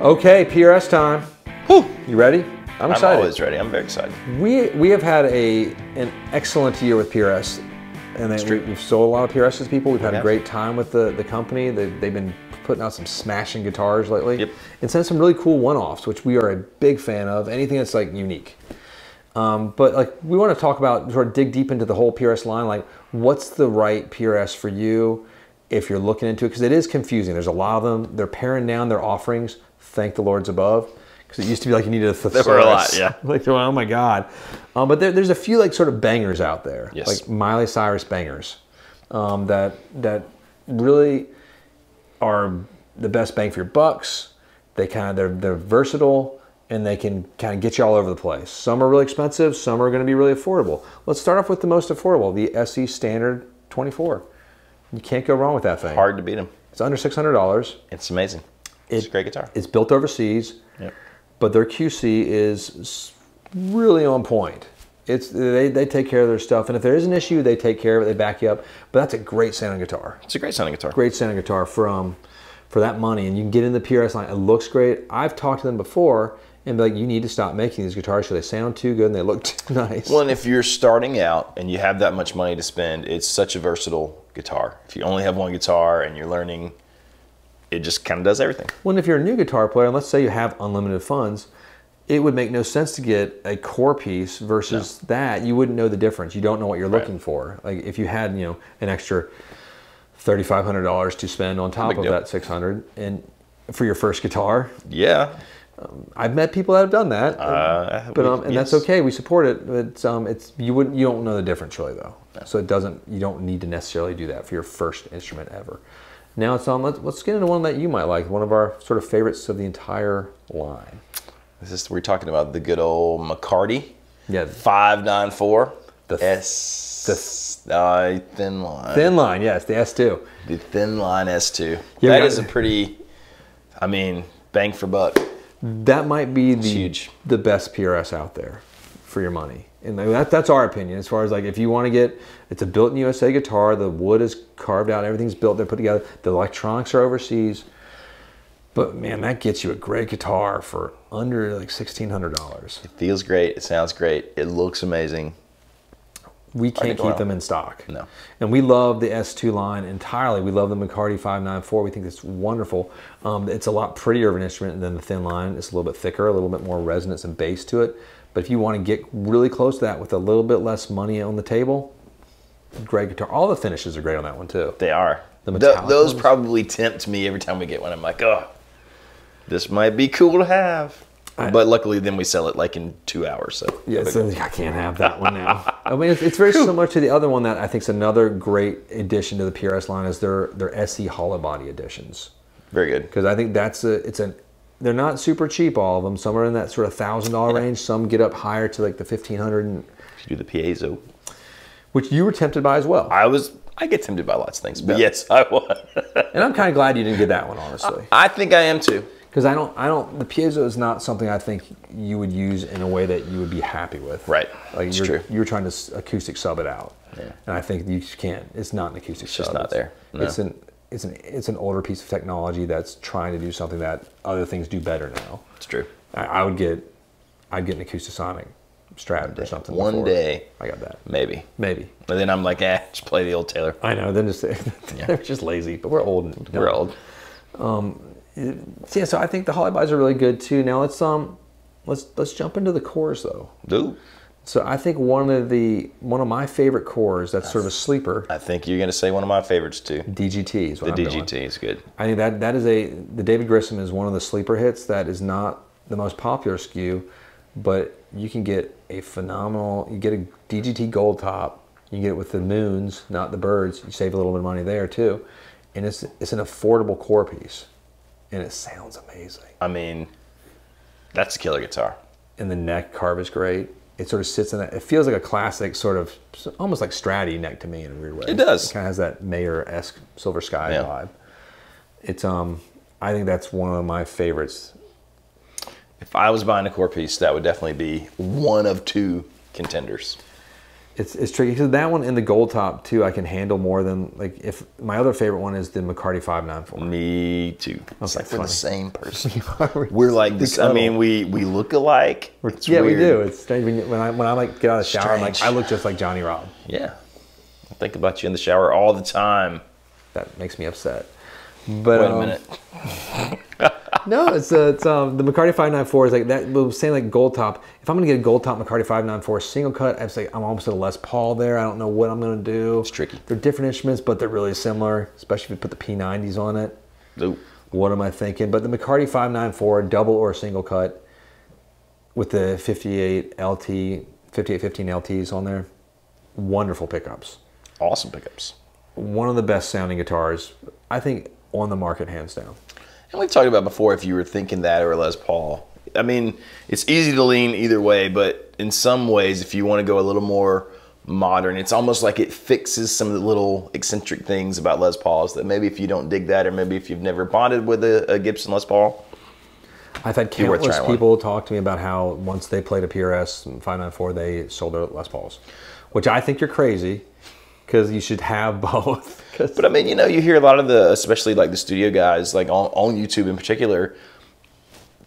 Okay, PRS time. Whew. You ready? I'm excited. I'm always ready. I'm very excited. We have had an excellent year with PRS, and we've sold a lot of PRS to people. We've had a great time with the company. They've been putting out some smashing guitars lately. Yep. And sent some really cool one-offs, which we are a big fan of. Anything that's like unique. But like we want to talk about, sort of dig deep into the whole PRS line. Like, what's the right PRS for you if you're looking into it? Because it is confusing. There's a lot of them. They're paring down their offerings. Thank the Lords above. Because it used to be like you needed a thesaurus. There were a lot, yeah. Like, oh my God. But there's a few like sort of bangers out there. Yes. Like Miley Cyrus bangers. That really are the best bang for your bucks. They're versatile, and they can kind of get you all over the place. Some are really expensive, some are going to be really affordable. Let's start off with the most affordable, the SE Standard 24. You can't go wrong with that thing. Hard to beat them. It's under $600. It's amazing. It's a great guitar. It's built overseas, Yep. but their QC is really on point. They take care of their stuff, and if there is an issue, they take care of it. They back you up. But that's a great sounding guitar. It's a great sounding guitar. Great sounding guitar for that money, and you can get in the PRS line. It looks great. I've talked to them before and be like, you need to stop making these guitars because they sound too good and they look too nice. Well, and if you're starting out and you have that much money to spend, it's such a versatile guitar. If you only have one guitar and you're learning, it just kind of does everything. Well, if you're a new guitar player, and let's say you have unlimited funds, it would make no sense to get a core piece versus that. You wouldn't know the difference. You don't know what you're looking for. Like if you had, an extra $3,500 to spend on top of that $600 and for your first guitar. Yeah. I've met people that have done that, and that's okay. We support it. You don't know the difference really though. No. So you don't need to necessarily do that for your first instrument ever. Now it's let's get into one that you might like, one of our sort of favorites of the entire line. We're talking about the good old Mccarty. Yeah. 594. The thin line. Thin line, yes, the S2. The thin line S2. Yeah, that is a pretty, bang for buck. That might be the best PRS out there for your money. And that's our opinion as far as like if you want to get, it's a built in USA guitar, the wood is carved out, everything's built, they're put together, the electronics are overseas. But man, that gets you a great guitar for under like $1,600. It feels great, it sounds great, it looks amazing. We can't keep them in stock. No. And we love the S2 line entirely. We love the Mccarty 594. We think it's wonderful. It's a lot prettier of an instrument than the thin line. It's a little bit thicker, a little bit more resonance and bass to it. But if you want to get really close to that with a little bit less money on the table, great guitar. All the finishes are great on that one too. They are. Those probably tempt me every time we get one. I'm like, oh, this might be cool to have. But luckily, then we sell it like in 2 hours. So yeah, I can't have that one now. It's very similar to the other one that I think is another great addition to the PRS line is their SE hollow body editions. Very good. Because I think they're not super cheap, all of them. Some are in that sort of $1,000 range. Some get up higher to like the $1,500. You do the piezo, which you were tempted by as well. I get tempted by lots of things, but yes, I was. And I'm kind of glad you didn't get that one, honestly. I think I am too. Because the piezo is not something I think you would use in a way that you would be happy with. Right. Like it's true. You're trying to acoustic sub it out. Yeah. And I think you can't. It's not an acoustic sub. It's just not there. No. It's an older piece of technology that's trying to do something that other things do better now. It's true. I'd get an Acoustasonic Strat or something. One day. I got that. Maybe. And then I'm like, just play the old Taylor. I know. Then they're just lazy, but we're old. We're old. So I think the hollow bodies are really good too. Now let's jump into the cores though. Do. So I think one of my favorite cores that's sort of a sleeper. I think you're gonna say one of my favorites too. DGT is what the DGT is good. I think that is the David Grissom is one of the sleeper hits that is not the most popular SKU, but you can get a phenomenal. You get a DGT gold top. You can get it with the moons, not the birds. You save a little bit of money there too, and it's an affordable core piece. And it sounds amazing. That's a killer guitar. And the neck carve is great. It sort of sits in that. It feels like a classic sort of, almost like Stratty neck to me in a weird way. It does. It kind of has that Mayer-esque Silver Sky vibe. It's I think that's one of my favorites. If I was buying a core piece, that would definitely be one of two contenders. It's tricky because that one and the gold top too I can handle more than like if my other favorite one is the Mccarty 594. Me too. It's Okay, like we're the same person. We're We're like this. I mean, we look alike. It's yeah, weird. we do. It's strange when I like get out of the shower. I'm like Strange. I look just like Johnny Rob. Yeah, I think about you in the shower all the time. That makes me upset. But Wait a minute. no, it's the Mccarty 594 is like that. We were saying like gold top. If I'm gonna get a gold top Mccarty 594 single cut, I'm almost at a Les Paul there. I don't know what I'm gonna do. It's tricky. They're different instruments, but they're really similar. Especially if you put the P90s on it. Nope. What am I thinking? But the Mccarty 594 double or single cut with the 58 LT 5815 LTs on there, wonderful pickups. Awesome pickups. One of the best sounding guitars, I think, on the market, hands down. And we've talked about before if you were thinking that or Les Paul. I mean, it's easy to lean either way, but in some ways, if you want to go a little more modern, it's almost like it fixes some of the little eccentric things about Les Pauls that maybe if you don't dig that, or maybe if you've never bonded with a Gibson Les Paul. I've had countless people talk to me about how once they played a PRS 594, they sold their Les Pauls, which I think you're crazy. Because you should have both. But I mean, you know, you hear a lot of especially like the studio guys, like on YouTube in particular,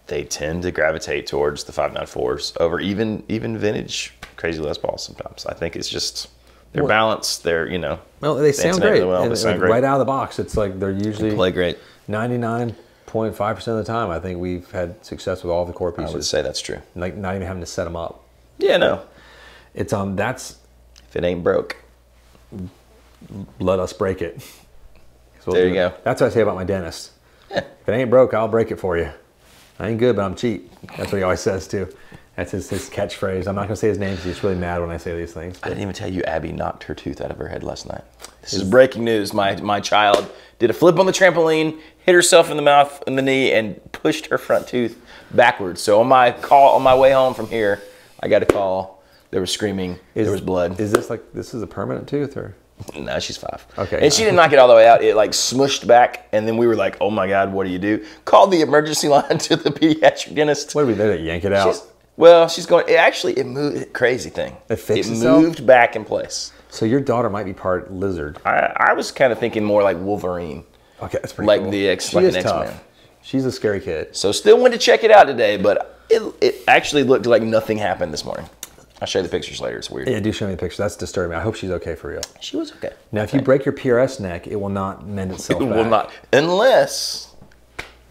they tend to gravitate towards the 594s over even vintage crazy Les Pauls sometimes. I think it's just they're balanced. They're, you know. Well, they sound great. Really well. And they sound great. Right out of the box, it's like they're usually they play great. 99.5% of the time, I think we've had success with all the core pieces. I would say that's true. Like not even having to set them up. Yeah, no. It's if it ain't broke, let us break it. There you go. That's what I say about my dentist. Yeah. If it ain't broke, I'll break it for you. I ain't good, but I'm cheap. That's what he always says too. That's his catchphrase. I'm not gonna say his name because he's really mad when I say these things. I didn't even tell you Abby knocked her tooth out of her head last night. This is breaking news. My child did a flip on the trampoline, hit herself in the mouth and the knee, and pushed her front tooth backwards. So on my way home from here, I got a call. There was screaming. There was blood. Is this a permanent tooth or? No, she's 5. Okay. And she didn't knock it all the way out. It like smushed back, and then we were like, "Oh my God, what do you do?" Called the emergency line to the pediatric dentist. What do we do? Yank it out? She's going. It moved. Crazy thing. It fixed It itself? moved back in place. So your daughter might be part lizard. I was kind of thinking more like Wolverine. Okay, that's pretty like cool. the She is X-Men. tough. She's a scary kid. So still went to check it out today, but it actually looked like nothing happened this morning. I'll show you the pictures later. It's weird. Yeah, do show me the pictures. That's disturbing. I hope she's okay for real. She was okay. Now, if you break your PRS neck, it will not mend itself back. It will not, unless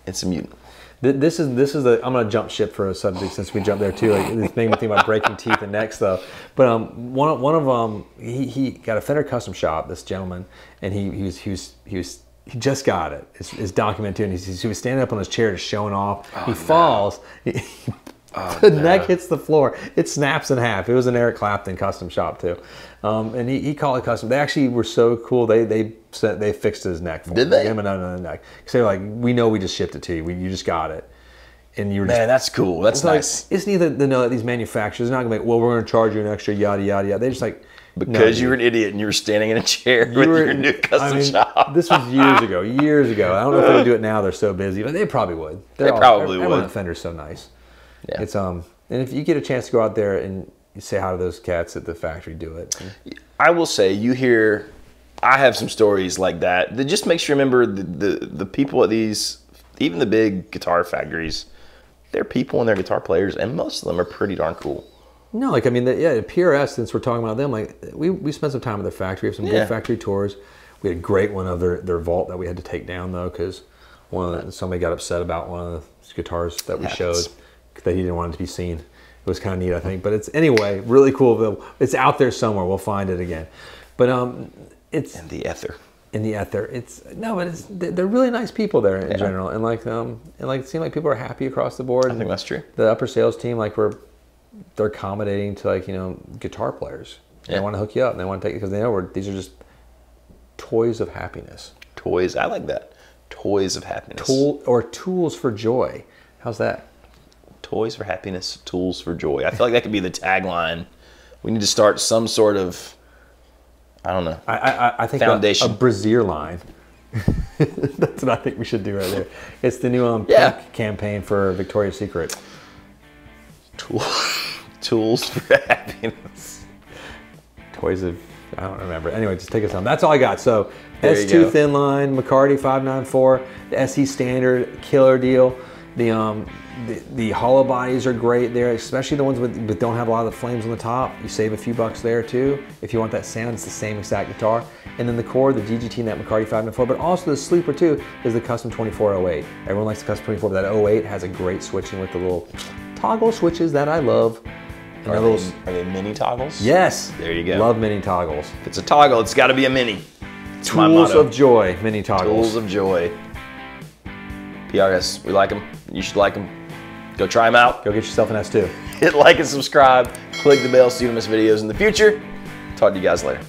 it's a mutant. This is I'm gonna jump ship for a subject since we jumped there too. Like, it's making me think about breaking teeth and necks though. But one of them, he got a Fender custom shop. This gentleman, and he just got it. It's documented too. And he was standing up on his chair, just showing off. He falls. The neck hits the floor. It snaps in half. It was an Eric Clapton custom shop too, and he called it custom. They actually were so cool. They fixed his neck for him. Did they? Gave him another neck. So they're like, we know we just shipped it to you. You just got it, and you were Man, that's cool. That's nice. Like, it's neither to know that these manufacturers are not gonna be like, well, we're gonna charge you an extra yada yada yada. They just like because you were an idiot and you were standing in a chair with your new custom shop. This was years ago. Years ago. I don't know if they would do it now. They're so busy, but they probably would. Everyone at Fender's so nice. Yeah. It's and if you get a chance to go out there and you say hi to those cats at the factory, do it. I will say, I have some stories like that just makes you remember the people at these, even the big guitar factories, they're people and they're guitar players, and most of them are pretty darn cool. No, like, I mean, PRS, since we're talking about them, like, we spent some time at their factory. We have some good factory tours. We had a great one of their vault that we had to take down, though, because somebody got upset about one of the guitars that we showed. That he didn't want it to be seen. It was kind of neat, I think. But it's, anyway, really cool. It's out there somewhere. We'll find it again. But it's... In the ether. In the ether. They're really nice people there in general. And it seems like people are happy across the board. I think that's true. The upper sales team, they're accommodating to, guitar players. Yeah. They want to hook you up. And they want to take it because they know these are just toys of happiness. Toys. I like that. Toys of happiness. Tools for joy. How's that? Toys for happiness, tools for joy. I feel like that could be the tagline. We need to start some sort of, I don't know, I think foundation. A brassiere line. That's what I think we should do right there. It's the new campaign for Victoria's Secret. Tools for happiness. Toys of, I don't remember. Anyway, just take us home. That's all I got. So There you S2 go. thin line, Mccarty 594, the SE standard, killer deal. The hollow bodies are great there, especially the ones that don't have a lot of the flames on the top. You save a few bucks there too. If you want that sound, it's the same exact guitar. And then the core, the GGT and that Mccarty 594, but also the sleeper too is the custom 2408. Everyone likes the custom 24, but that 08 has a great switching with the little toggle switches that I love. And Are the they mini toggles? Yes. There you go. Love mini toggles. If it's a toggle, it's got to be a mini. It's my Tools motto. of joy, mini toggles. Tools of joy. PRS, we like them. You should like them. Go try them out. Go get yourself an S2. Hit like and subscribe. Click the bell so you don't miss videos in the future. Talk to you guys later.